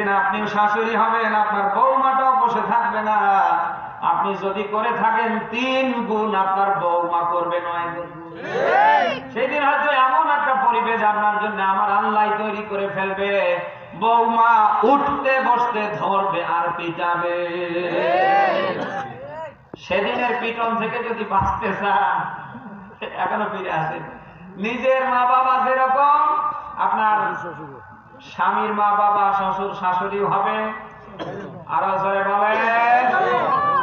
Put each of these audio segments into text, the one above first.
একদিন আপনিও শাশুড়ি হবেন, আপনার বৌমাটাও বসে থাকবে না। আপনি যদি করে থাকেন 3 গুণ, আপনার বৌমা করবে 9 গুণ। সেদিন হয়তো এমন একটা পরিবেশ আপনার জন্য আমার আল্লাহ তৈরি করে ফেলবে, বৌমা উঠতে বসতে ধরবে আর পিটাবে। সেদিনের পিটন থেকে যদি বাঁচতে চান, এখনো ফিরে আসেন। নিজের মা বাবা যেরকম, আপনার স্বামীর মা বাবা শ্বশুর শাশুড়িও হবে। আরো জোরে বলেন।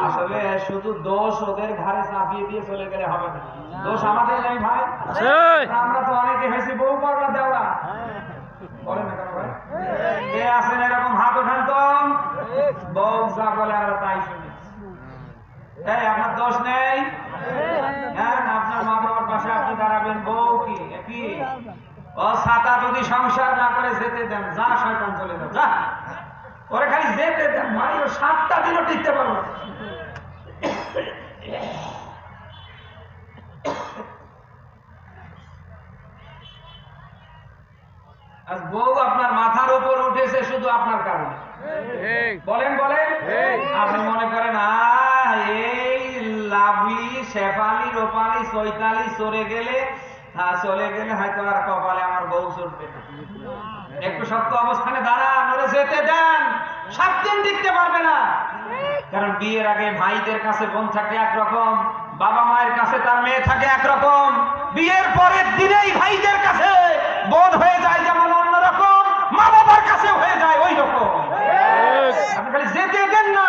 আসলে শুধু দোষ ওদের ঘাড়ে চাপিয়ে দিয়ে চলে গেলে হবে না, দোষ আমাদের নেই ভাই। আমরা তো অনেকে হয়েছি বউ পাগলা দেওয়া, বলেন না কেন ভাই? কে আছেন এরকম? হাত ওঠান তো। বউ যা বলে আমরা তাই শুনি। এই আপনার দোষ নেই। হ্যাঁ, আপনার মা বাবার পাশে আপনি দাঁড়াবেন। বউ কি ও ছাতা যদি সংসার না করে যেতে দেন, যা শয়তান চলে যাও, যা ওরে খালি যেতে দেন ভাই, ও 7টা দিনও টিকতে পারবো না। আজ বউ আপনার মাথার উপর উঠেছে শুধু আপনার কারণে। বলেন বলেন। আপনি মনে করেন এই লাভলি শেফালি রূপালি চৈতালি চলে গেলে হয়তো আর কপালে আমার বউ চড়বে না। একটু শক্ত অবস্থানে দাঁড়ান, ওরে যেতে দেন। 7 দিন টিকতে পারবে না। কারণ বিয়ের আগে ভাইদের কাছে বোন থাকে একরকম, বাবা মায়ের কাছে তার মেয়ে থাকে একরকম, বিয়ের পরের দিনেই ভাইদের কাছে বোন হয়ে যায় যেমন অন্যরকম, মা বাবার কাছে হয়ে যায় ওই রকম। আপনি খালি যেতে দেন না,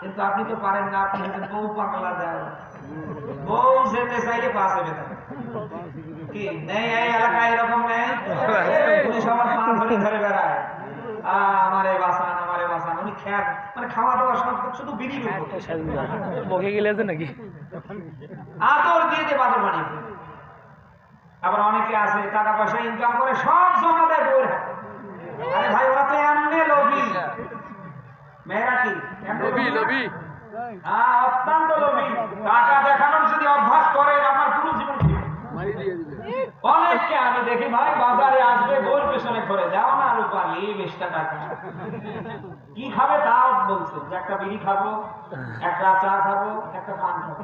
কিন্তু আপনি তো পারেন না। আপনি হচ্ছেন বউ পাগলা দেন। বউ যেতে চাইলে পাশে বেঁধে কি নেই? এই এলাকায় এরকম নেই? পুলিশ আমার পা ধরে ধরে বেড়ায়, আমারে বাঁচান আমারে বাঁচান। উনি খেয়াল মানে খাওয়া দাওয়া সব শুধু বিড়ি মুখে গেলে নাকি আদর দিয়ে যে বাদর বানিয়ে। আবার অনেকে আছে টাকা পয়সা ইনকাম করে সব জমা দেয় বউয়ের হাতে। আরে ভাই, ওরা তো এমনি লোভী। মেয়েরা কি লোভী? অত্যন্ত লোভী। টাকা দেখানোর যদি অভ্যাস করে আমার পুরো জীবন অনেককে আমি দেখি ভাই, বাজারে আসবে বউর পেছনে করে যাও না রূপালি 20টা টাকা। কি খাবে তাও বলছে যে একটা বিড়ি খাবো, একটা চা খাবো, একটা পান খাবো।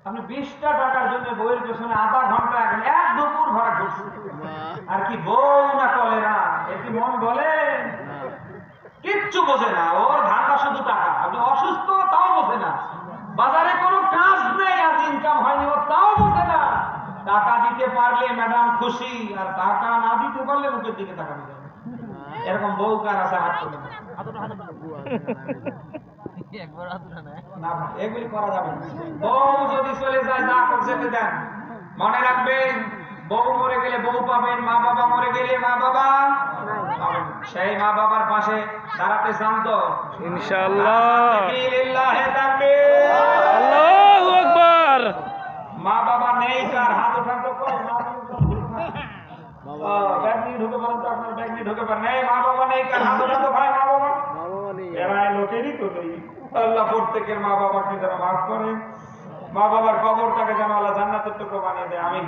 আপনি 20টা টাকার জন্য বউয়ের পেছনে আধা ঘন্টা এক দুপুর ভরা ঘুরছে। আর কি বউ না চলে না, এর কি মন বলে? কিচ্ছু বোঝে না, ওর ধান্দা শুধু টাকা। আপনি অসুস্থ তাও বোঝে না, বাজারে কোনো কাজ নেই, আজ ইনকাম হয়নি ও তাও বোঝে না। টাকা দিতে পারলে ম্যাডাম খুশি, আর টাকা না দিতে পারলে মুখের দিকে তাকানো যাবে। এরকম বউ কার আছে? হাত তুলে না, এগুলি করা যাবে না। বউ যদি চলে যায় যা করছে দেন। মনে রাখবেন, বউ মরে গেলে বউ পাবেন, মা বাবা মরে গেলে মা বাবা পাবেন। সেই মা বাবার পাশে দাঁড়াতে চান তো ইনশাআল্লাহ? আল্লাহু আকবার। মা বাবা নেই কার? হাত উঠান তো। ব্যাগ নিয়ে ঢুকে পারেন তো, আপনার ব্যাগ নিয়ে ঢুকে পারেন। মা বাবা নেই কার? হাত উঠান তো ভাই। মা বাবা এরা লোকেরই তো নেই। আল্লাহ প্রত্যেকের মা বাবাকে যেন মাফ করে, মা বাবার কবরটাকে যেন আল্লাহ জান্নাতের টুকরো বানিয়ে দেয়। আমিন।